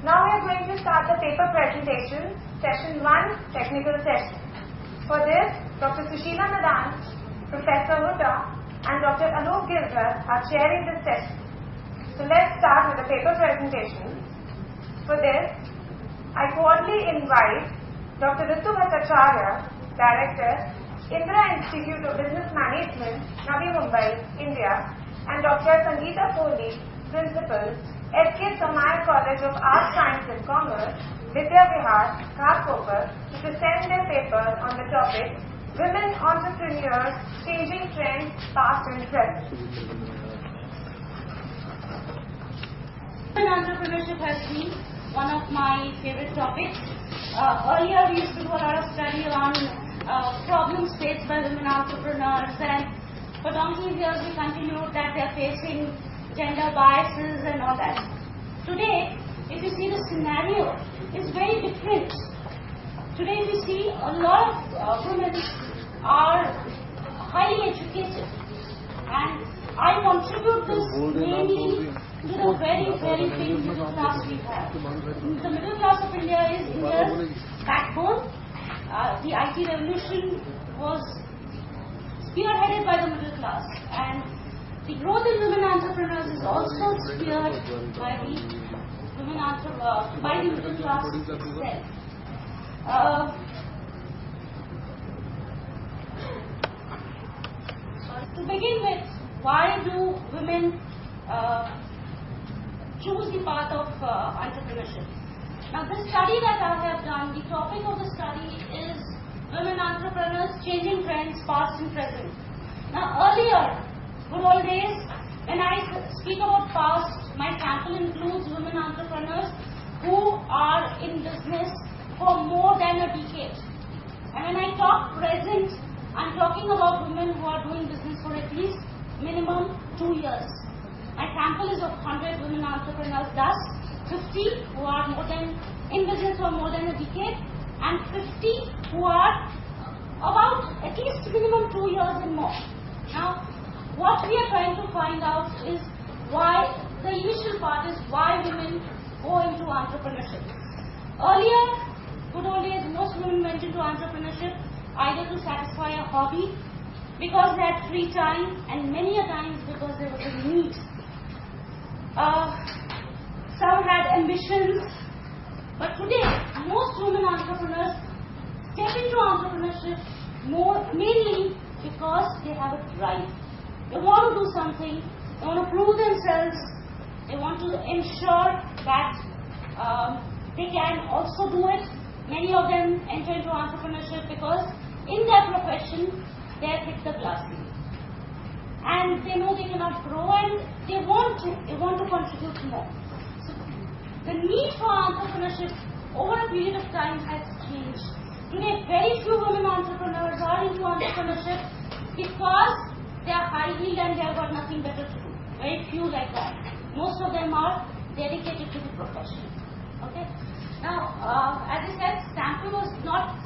Now we are going to start the paper presentation, session 1, technical session. For this, Dr. Sushila Madan, Professor Hutta and Dr. Anup Girdhar are chairing this session. So let's start with the paper presentation. For this, I cordially invite Dr. Ritu Bhattacharayya, Director, Indira Institute of Business Management, Navi Mumbai, India, and Dr. Sangeeta Kohli, Principal, S.K. Samaya College of Arts, Science and Commerce, Vidya Vihar, Ghatkopar, to present their paper on the topic Women Entrepreneurs, Changing Trends, Past and Present. Women entrepreneurship has been one of my favorite topics. Earlier we used to do a lot of study on problems faced by women entrepreneurs, and for donkey's years we continued that they are facing gender biases and all that. Today, if you see the scenario, it's very different. Today we see a lot of women are highly educated, and I contribute this mainly to the very, very big middle class we have. The middle class of India is India's backbone. The IT revolution was spearheaded by the middle class, and the growth in women entrepreneurs is also spearheaded by the middle class itself. To begin with, why do women choose the path of entrepreneurship? Now, this study that I have done, the topic of the study is Women Entrepreneurs, Changing Trends, Past and Present. Now, earlier, good old days, when I speak about past, my sample includes women entrepreneurs who are in business for more than a decade. And when I talk present, I'm talking about women who are doing business for at least minimum 2 years. My sample is of 100 women entrepreneurs, thus 50 who are in business for more than a decade, and 50 who are about at least minimum 2 years and more. Now, what we are trying to find out is why, the initial part is why women go into entrepreneurship. Earlier, good old days, most women went into entrepreneurship either to satisfy a hobby, because they had free time, and many a times because there was a need. Some had ambitions, but today most women entrepreneurs step into entrepreneurship mainly because they have a drive. They want to do something, they want to prove themselves, they want to ensure that they can also do it. Many of them enter into entrepreneurship because in their profession they have hit the glass ceiling, and they know they cannot grow, and they want to contribute more. So the need for entrepreneurship over a period of time has changed. Today, very few women entrepreneurs are into entrepreneurship because they are high-heeled and they have got nothing better to do. Very few like that. Most of them are dedicated to the profession. Okay. Now, as I said, sample was not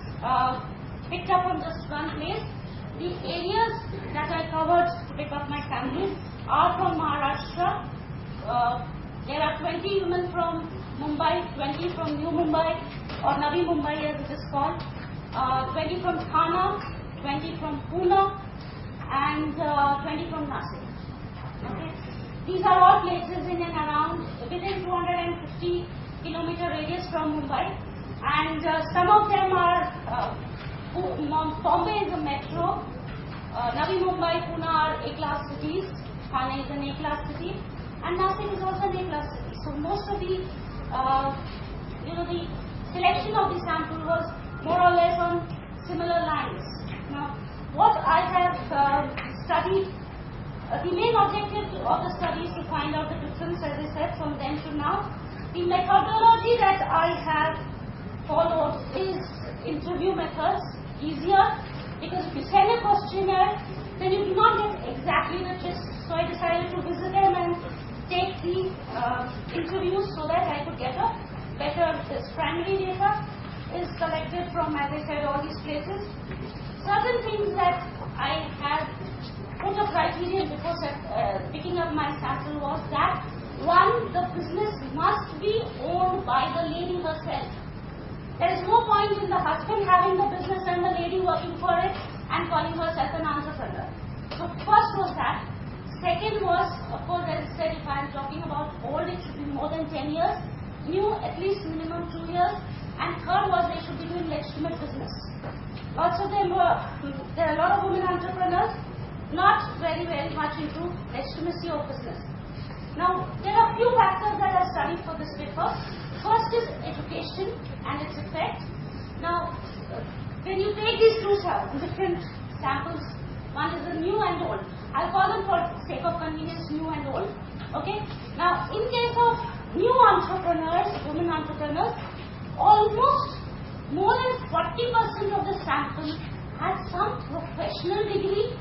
picked up from just one place. The areas that I covered to pick up my family are from Maharashtra. There are 20 women from Mumbai, 20 from New Mumbai or Navi Mumbai as it is called, 20 from Thane, 20 from Pune, and 20 from Nasik. Okay. These are all places in and around within 250 kilometer radius from Mumbai, and some of them are Bombay is a metro, Navi Mumbai, Pune are A-class cities, Thane is an A-class city, and Nasik is also an A-class city. So most of the the selection of the sample was more or less on similar lines. Now, what I have studied, the main objective of the study is to find out the difference, as I said, from then to now. The methodology that I have followed is interview methods, easier, because if you send a questionnaire, then you do not get exactly the gist. So I decided to visit them and take the interviews so that I could get a better, this primary data is collected from, as I said, all these places. Certain things that I had put a criterion before picking up my sample was that, one, the business must be owned by point in the husband having the business and the lady working for it and calling herself an entrepreneur. So first was that. Second was, of course, as I said, if I am talking about old, it should be more than 10 years. New, at least minimum 2 years. And third was they should be doing legitimate business. Lots of them were, there are a lot of women entrepreneurs, not very much into legitimacy of business. Now, there are few factors that I studied for this paper. First is education and its effect. Now, when you take these two different samples, one is the new and old. I'll call them for sake of convenience new and old. Okay? Now, in case of new entrepreneurs, women entrepreneurs, almost more than 40% of the sample had some professional degree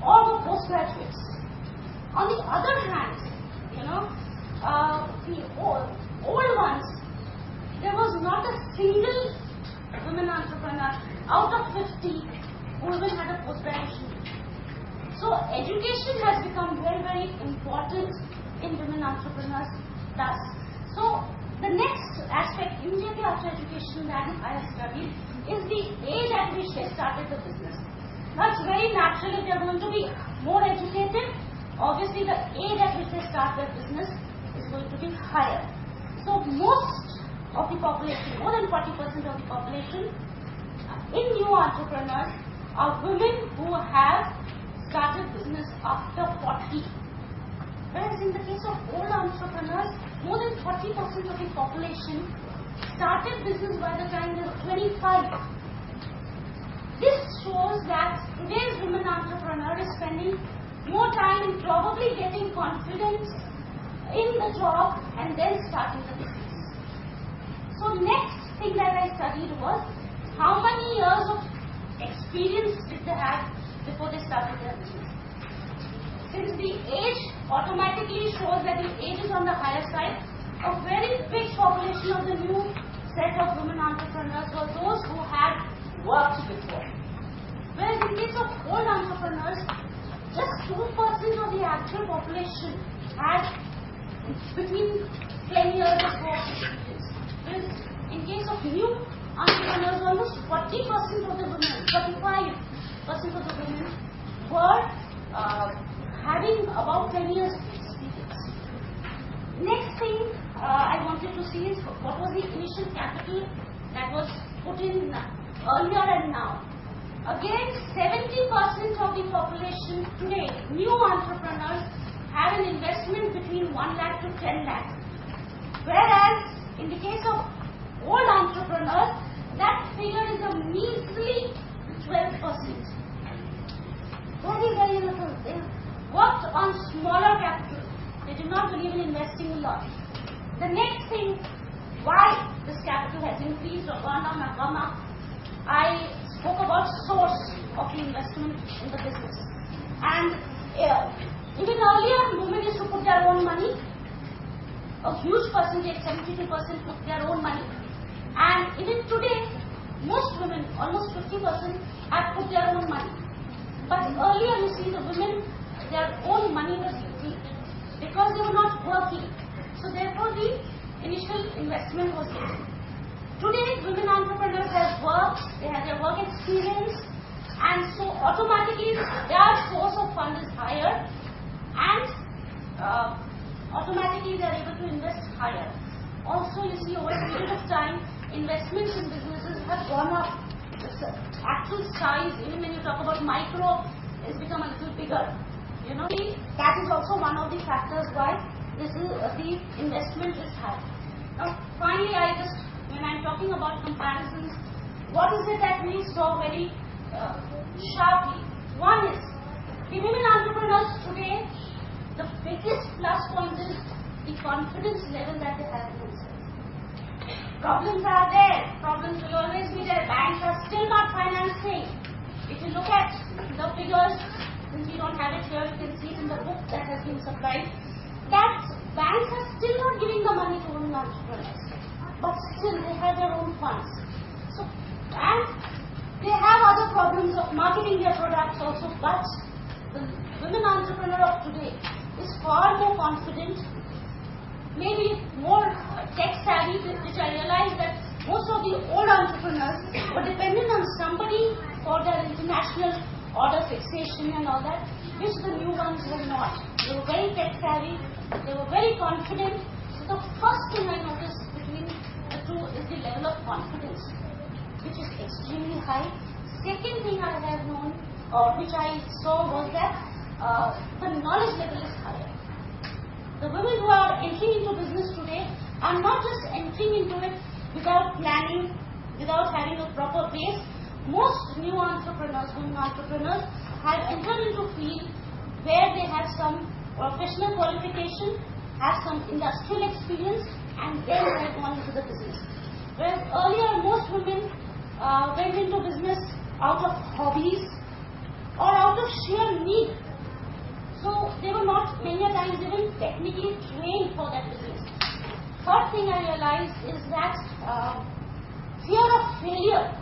or were postgraduates. On the other hand, the old ones, there was not a single women entrepreneur out of 50 who even had a postgraduation. So education has become very important in women entrepreneurs thus. So the next aspect immediately after education that I have studied is the age at which they started the business. Now it's very natural if they are going to be more educated, obviously the age at which they start their business is going to be higher. So most of the population, more than 40% of the population in new entrepreneurs are women who have started business after 40. Whereas in the case of old entrepreneurs, more than 40% of the population started business by the time they were 25. This shows that today's women entrepreneur is spending more time in probably getting confidence in the job and then starting the business. So next thing that I studied was how many years of experience did they have before they started their business. Since the age automatically shows that the age is on the higher side, a very big population of the new set of women entrepreneurs were those who had worked before. Whereas in case of old entrepreneurs, just 2% of the actual population had between 10 years of work experience. Whereas in case of new entrepreneurs, almost 40% of the women, 45% of the women were having about 10 years of experience. Next thing I wanted to see is what was the initial capital that was put in earlier and now. Again, 70% of the population today, new entrepreneurs, have an investment between 1 lakh to 10 lakh. Whereas in the case of old entrepreneurs, that figure is a measly 12%. Very little. They worked on smaller capital. They did not believe in investing a lot. The next thing, why this capital has increased or gone down or gone up, I spoke about source of the investment in the business. And even earlier, women used to put their own money. A huge percentage, 72% put their own money. And even today, most women, almost 50%, have put their own money. But earlier, you see, the women, their own money was little because they were not working. So therefore, the initial investment was little. Today, women entrepreneurs have worked, they have their work experience, and so automatically their source of fund is higher, and automatically they are able to invest higher. Also, you see, over a period of time, investments in businesses have gone up. The actual size, even when you talk about micro, has become a little bigger. That is also one of the factors why the investment is high. Now, finally, when I'm talking about comparisons, what is it that we saw very sharply? One is, the women entrepreneurs today, the biggest plus point is the confidence level that they have in themselves. Problems are there. Problems will always be there. Banks are still not financing. If you look at the figures, since we don't have it here, you can see it in the book that has been supplied, that banks are still not giving the money to women entrepreneurs. But still, they have their own funds. So, and they have other problems of marketing their products also. But the women entrepreneur of today is far more confident, maybe more tech savvy, which I realize that most of the old entrepreneurs were dependent on somebody for their international order fixation and all that, which the new ones were not. They were very tech savvy, they were very confident. So the first thing I noticed between the two is the level of confidence, which is extremely high. Second thing I have known, or which I saw, was that the knowledge level is higher. The women who are entering into business today are not just entering into it without planning, without having a proper base. Most new entrepreneurs, women entrepreneurs, have entered into field where they have some professional qualification, have some industrial experience, and then they have gone into the business. Whereas earlier, most women went into business out of hobbies or out of sheer need. So they were not, many times, even technically trained for that business. Third thing I realized is that fear of failure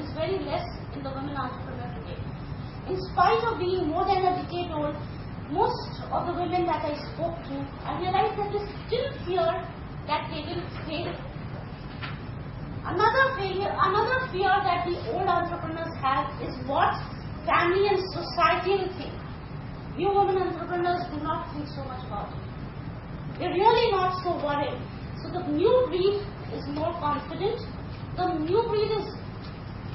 is very less in the women entrepreneur today. In spite of being more than a decade old, most of the women that I spoke to, I realized that they still fear that they will fail. Another fear that the old entrepreneurs have is what family and society will think. New women entrepreneurs do not think so much about it. They're really not so worried. So the new breed is more confident. The new breed is,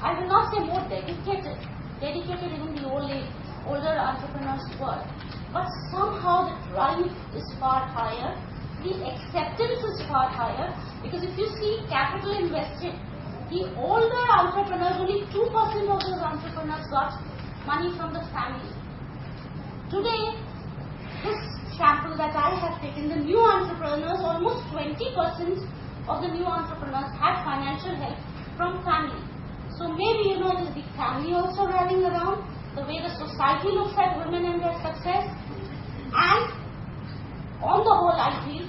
I will not say more dedicated. Dedicated even the older entrepreneurs were. But somehow the drive is far higher. The acceptance is far higher. Because if you see capital invested, the older entrepreneurs, only 2% of those entrepreneurs got money from the family. Today, this sample that I have taken, the new entrepreneurs, almost 20% of the new entrepreneurs have financial help from family. So maybe, it is the family also rallying around, the way the society looks at women and their success. And on the whole, I feel